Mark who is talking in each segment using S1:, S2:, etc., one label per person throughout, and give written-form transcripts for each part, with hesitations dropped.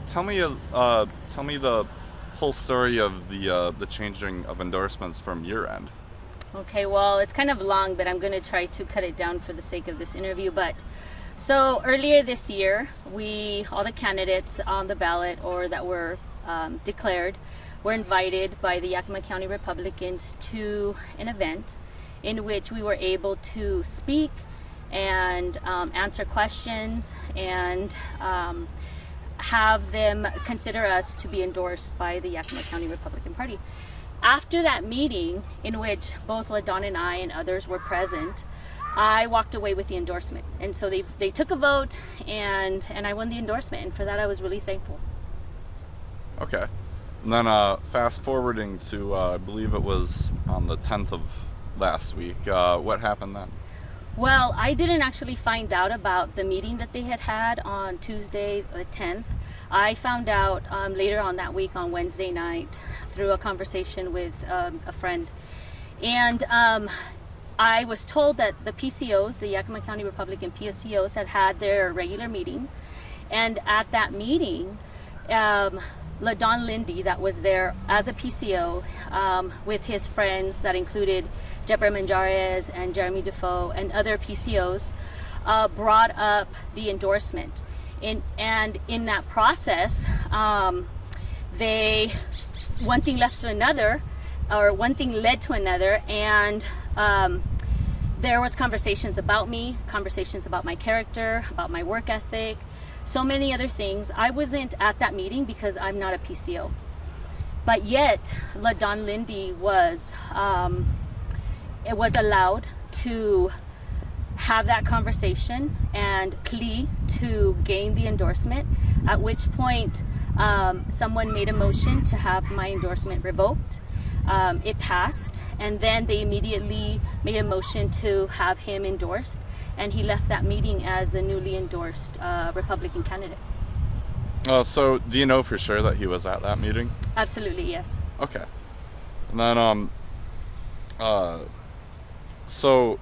S1: Tell me the whole story of the changing of endorsements from your end.
S2: Okay, well, it's kind of long, but I'm going to try to cut it down for the sake of this interview. But so earlier this year, all the candidates on the ballot or that were declared, were invited by the Yakima County Republicans to an event in which we were able to speak and answer questions and have them consider us to be endorsed by the Yakima County Republican Party. After that meeting, in which both LaDon and I and others were present, I walked away with the endorsement. And so they took a vote and I won the endorsement, and for that I was really thankful.
S1: Okay. And then fast forwarding to, I believe it was on the 10th of last week, what happened then?
S2: Well, I didn't actually find out about the meeting that they had on Tuesday the 10th. I found out later on that week on Wednesday night through a conversation with a friend. And I was told that the PCOs, the Yakima County Republican PCOs, had their regular meeting. And at that meeting, LaDon Lindy, that was there as a PCO with his friends that included Deborah Manjarez and Jeremy Defoe and other PCOs, brought up the endorsement. And in that process, one thing led to another, and there was conversations about me, conversations about my character, about my work ethic, so many other things. I wasn't at that meeting because I'm not a PCO. But yet, LaDon Lindy was allowed to have that conversation and plea to gain the endorsement, at which point someone made a motion to have my endorsement revoked. It passed, and then they immediately made a motion to have him endorsed, and he left that meeting as the newly endorsed Republican candidate.
S1: So do you know for sure that he was at that meeting?
S2: Absolutely, yes.
S1: Okay. And then so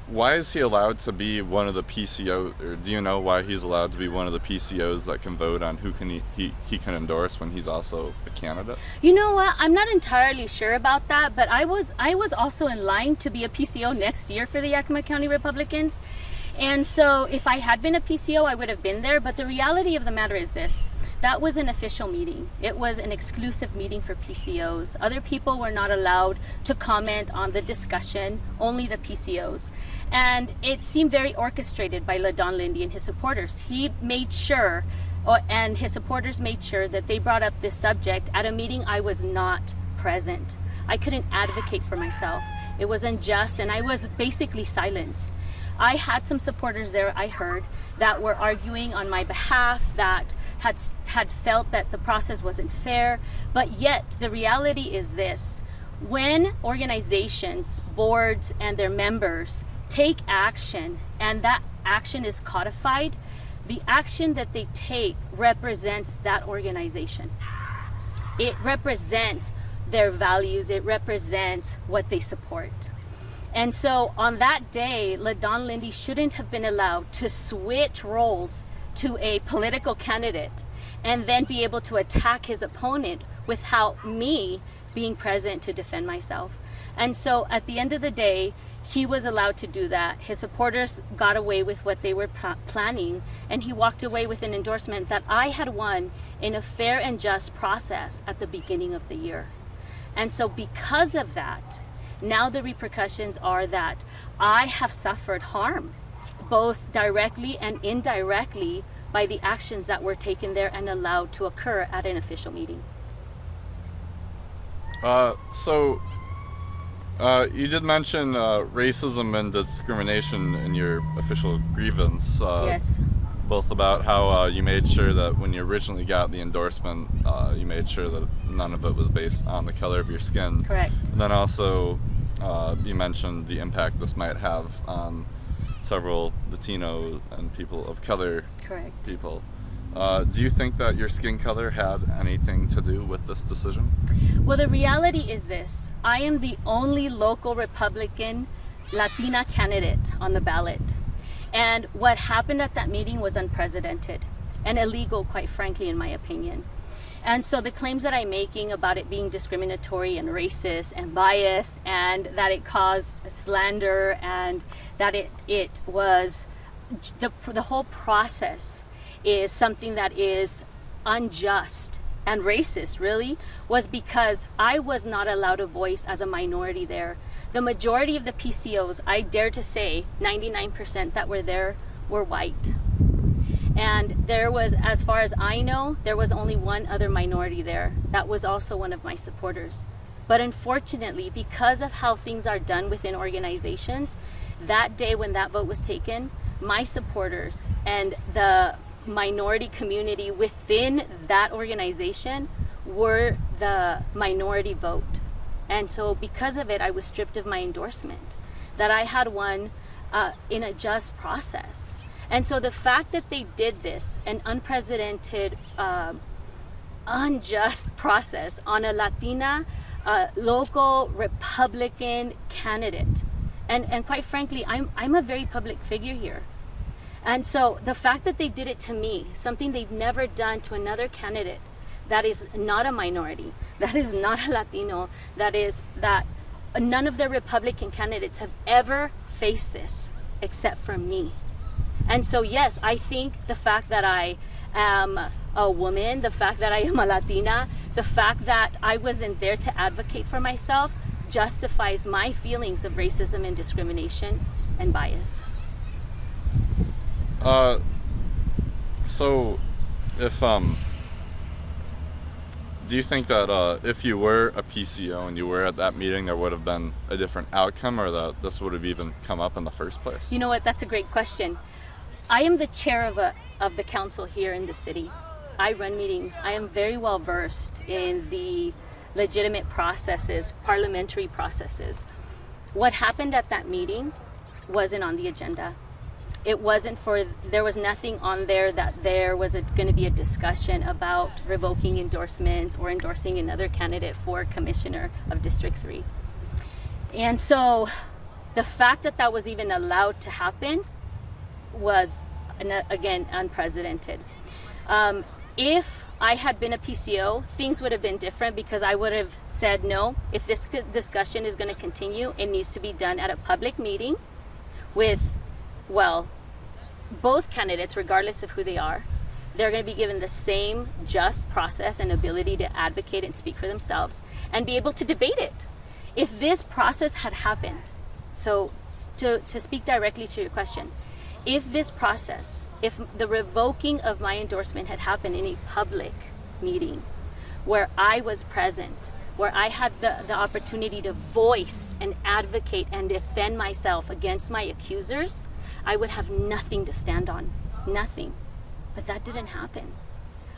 S1: why is he allowed to be one of the PCOs, or do you know why he's allowed to be one of the PCOs that can vote on who can he can endorse when he's also a candidate?
S2: You know what? I'm not entirely sure about that, but I was also in line to be a PCO next year for the Yakima County Republicans. And so if I had been a PCO, I would have been there. But the reality of the matter is this: that was an official meeting. It was an exclusive meeting for PCOs. Other people were not allowed to comment on the discussion, only the PCOs. And it seemed very orchestrated by LaDon Lindy and his supporters. He made sure, and his supporters made sure, that they brought up this subject at a meeting I was not present. I couldn't advocate for myself. It was unjust, and I was basically silenced. I had some supporters there, I heard, that were arguing on my behalf, that had felt that the process wasn't fair. But yet, the reality is this: when organizations, boards, and their members take action, and that action is codified, the action that they take represents that organization. It represents their values, it represents what they support. And so on that day, LaDon Lindy shouldn't have been allowed to switch roles to a political candidate and then be able to attack his opponent without me being present to defend myself. And so at the end of the day, he was allowed to do that. His supporters got away with what they were planning, and he walked away with an endorsement that I had won in a fair and just process at the beginning of the year. And so because of that, now the repercussions are that I have suffered harm, both directly and indirectly, by the actions that were taken there and allowed to occur at an official meeting.
S1: So you did mention racism and discrimination in your official grievance.
S2: Yes.
S1: Both about how you made sure that when you originally got the endorsement, you made sure that none of it was based on the color of your skin.
S2: Correct.
S1: And then also you mentioned the impact this might have on several Latino and people of color.
S2: Correct.
S1: People. Do you think that your skin color had anything to do with this decision?
S2: Well, the reality is this: I am the only local Republican Latina candidate on the ballot. And what happened at that meeting was unprecedented. and illegal, quite frankly, in my opinion. And so the claims that I'm making about it being discriminatory and racist and biased, and that it caused slander, and that it was the whole process is something that is unjust and racist, really, was because I was not allowed a voice as a minority there. The majority of the PCOs, I dare to say 99% that were there, were white. And there was, as far as I know, there was only one other minority there. That was also one of my supporters. But unfortunately, because of how things are done within organizations, that day when that vote was taken, my supporters and the minority community within that organization were the minority vote. And so because of it, I was stripped of my endorsement, that I had won in a just process. And so the fact that they did this, an unprecedented, unjust process on a Latina, local Republican candidate, and quite frankly, I'm a very public figure here. And so the fact that they did it to me, something they've never done to another candidate that is not a minority, that is not a Latino, that none of the Republican candidates have ever faced this except for me. And so yes, I think the fact that I am a woman, the fact that I am a Latina, the fact that I wasn't there to advocate for myself justifies my feelings of racism and discrimination and bias.
S1: So if do you think that if you were a PCO and you were at that meeting, there would have been a different outcome, or that this would have even come up in the first place?
S2: You know what? That's a great question. I am the chair of the council here in the city. I run meetings. I am very well versed in the legitimate processes, parliamentary processes. What happened at that meeting wasn't on the agenda. It wasn't there was nothing on there that there was going to be a discussion about revoking endorsements or endorsing another candidate for commissioner of District 3. And so the fact that that was even allowed to happen was, again, unprecedented. If I had been a PCO, things would have been different, because I would have said, no, if this discussion is going to continue, it needs to be done at a public meeting with, well, both candidates, regardless of who they are. They're going to be given the same just process and ability to advocate and speak for themselves and be able to debate it. If this process had happened, so to speak directly to your question, if this process, if the revoking of my endorsement had happened in a public meeting where I was present, where I had the opportunity to voice and advocate and defend myself against my accusers, I would have nothing to stand on, nothing. But that didn't happen.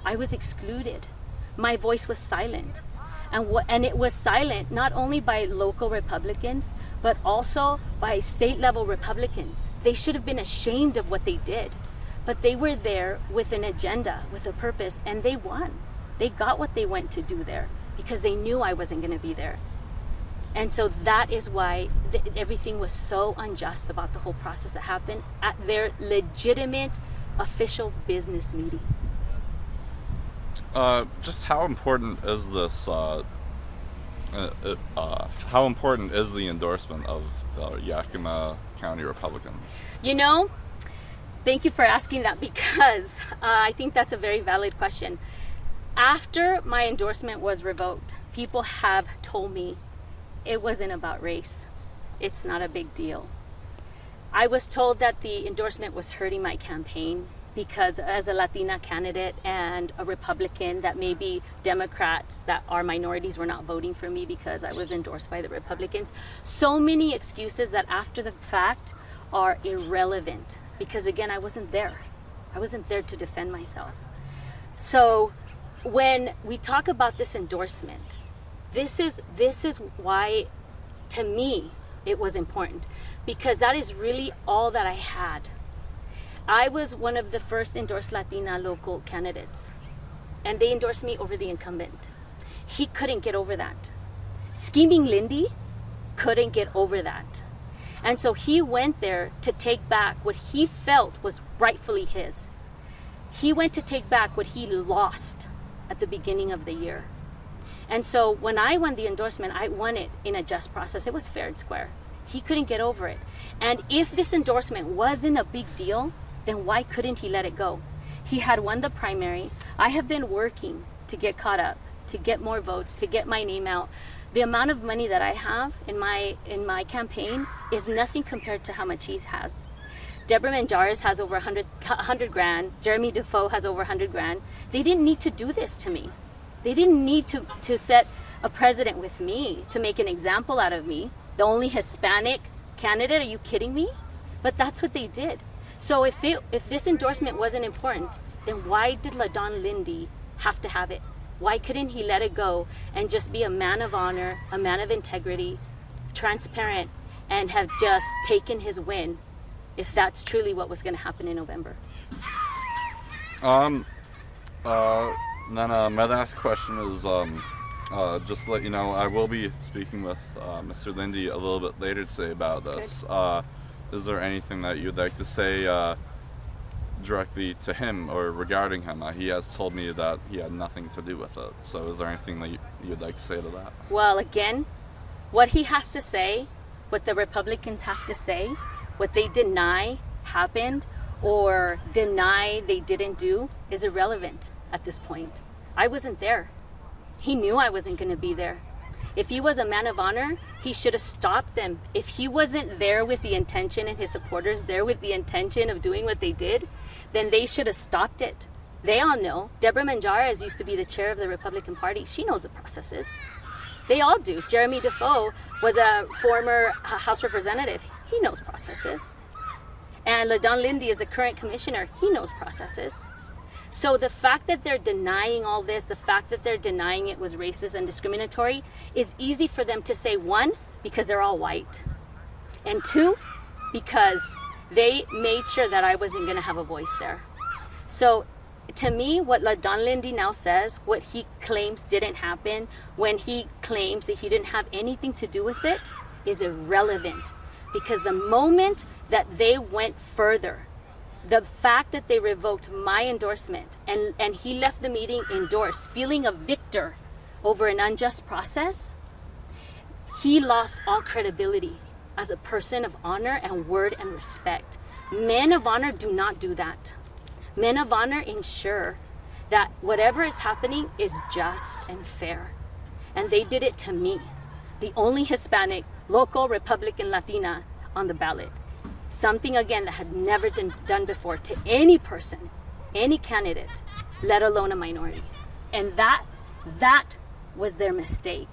S2: I was excluded. My voice was silent. And it was silent not only by local Republicans, but also by state level Republicans. They should have been ashamed of what they did. But they were there with an agenda, with a purpose, and they won. They got what they went to do there because they knew I wasn't going to be there. And so that is why everything was so unjust about the whole process that happened at their legitimate official business meeting.
S1: Just how important is this? How important is the endorsement of the Yakima County Republicans?
S2: You know, thank you for asking that, because I think that's a very valid question. After my endorsement was revoked, people have told me it wasn't about race. It's not a big deal. I was told that the endorsement was hurting my campaign because as a Latina candidate and a Republican, that maybe Democrats that are minorities were not voting for me because I was endorsed by the Republicans. So many excuses that after the fact are irrelevant, because again, I wasn't there. I wasn't there to defend myself. So when we talk about this endorsement, this is why, to me, it was important, because that is really all that I had. I was one of the first endorsed Latina local candidates, and they endorsed me over the incumbent. He couldn't get over that. Scheming Lindy couldn't get over that. And so he went there to take back what he felt was rightfully his. He went to take back what he lost at the beginning of the year. And so when I won the endorsement, I won it in a just process. It was fair and square. He couldn't get over it. And if this endorsement wasn't a big deal, then why couldn't he let it go? He had won the primary. I have been working to get caught up, to get more votes, to get my name out. The amount of money that I have in my campaign is nothing compared to how much he has. Deborah Manjares has over 100 grand. Jeremy Defoe has over 100 grand. They didn't need to do this to me. They didn't need to set a precedent with me, to make an example out of me. The only Hispanic candidate, are you kidding me? But that's what they did. So if this endorsement wasn't important, then why did LaDon Lindy have to have it? Why couldn't he let it go and just be a man of honor, a man of integrity, transparent, and have just taken his win, if that's truly what was going to happen in November?
S1: Then my last question is, just to let you know, I will be speaking with Mr. Lindy a little bit later today about this. Is there anything that you'd like to say directly to him or regarding him? He has told me that he had nothing to do with it. So is there anything that you'd like to say to that?
S2: Well, again, what he has to say, what the Republicans have to say, what they deny happened or deny they didn't do is irrelevant at this point. I wasn't there. He knew I wasn't going to be there. If he was a man of honor, he should have stopped them. If he wasn't there with the intention, and his supporters there with the intention of doing what they did, then they should have stopped it. They all know. Deborah Manjares used to be the chair of the Republican Party. She knows the processes. They all do. Jeremy Defoe was a former House representative. He knows processes. And LaDon Lindy is the current commissioner. He knows processes. So the fact that they're denying all this, the fact that they're denying it was racist and discriminatory, is easy for them to say. One, because they're all white. And two, because they made sure that I wasn't going to have a voice there. So to me, what LaDon Lindy now says, what he claims didn't happen, when he claims that he didn't have anything to do with it, is irrelevant. Because the moment that they went further, the fact that they revoked my endorsement and he left the meeting endorsed, feeling a victor over an unjust process, he lost all credibility as a person of honor and word and respect. Men of honor do not do that. Men of honor ensure that whatever is happening is just and fair. And they did it to me, the only Hispanic, local Republican Latina on the ballot. Something, again, that had never been done before to any person, any candidate, let alone a minority. And that was their mistake.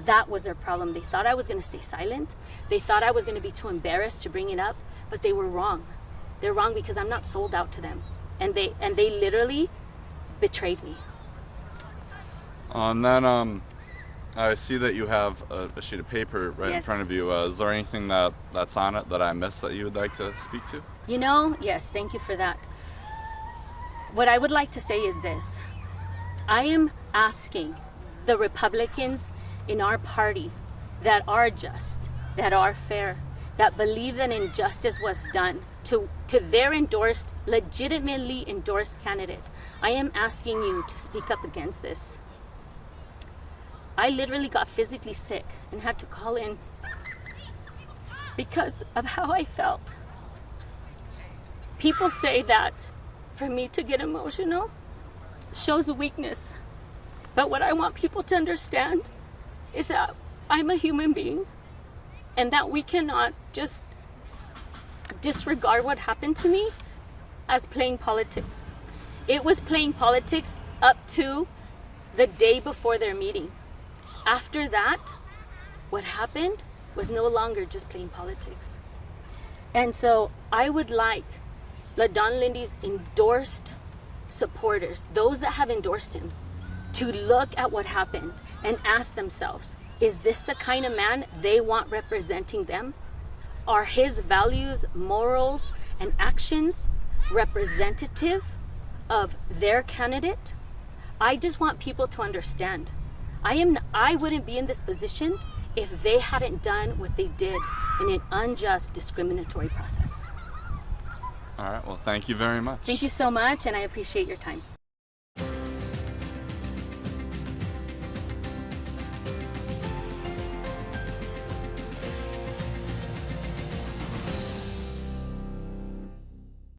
S2: That was their problem. They thought I was going to stay silent. They thought I was going to be too embarrassed to bring it up, but they were wrong. They're wrong because I'm not sold out to them. And they literally betrayed me.
S1: And then I see that you have a sheet of paper right in front of you. Is there anything that's on it that I missed that you would like to speak to?
S2: You know, yes, thank you for that. What I would like to say is this. I am asking the Republicans in our party that are just, that are fair, that believe that injustice was done to their endorsed, legitimately endorsed candidate. I am asking you to speak up against this. I literally got physically sick and had to call in because of how I felt. People say that for me to get emotional shows a weakness. But what I want people to understand is that I'm a human being and that we cannot just disregard what happened to me as playing politics. It was playing politics up to the day before their meeting. After that, what happened was no longer just playing politics. And so I would like LaDon Lindy's endorsed supporters, those that have endorsed him, to look at what happened and ask themselves, is this the kind of man they want representing them? Are his values, morals, and actions representative of their candidate? I just want people to understand. I wouldn't be in this position if they hadn't done what they did in an unjust, discriminatory process.
S1: All right. Well, thank you very much.
S2: Thank you so much, and I appreciate your time.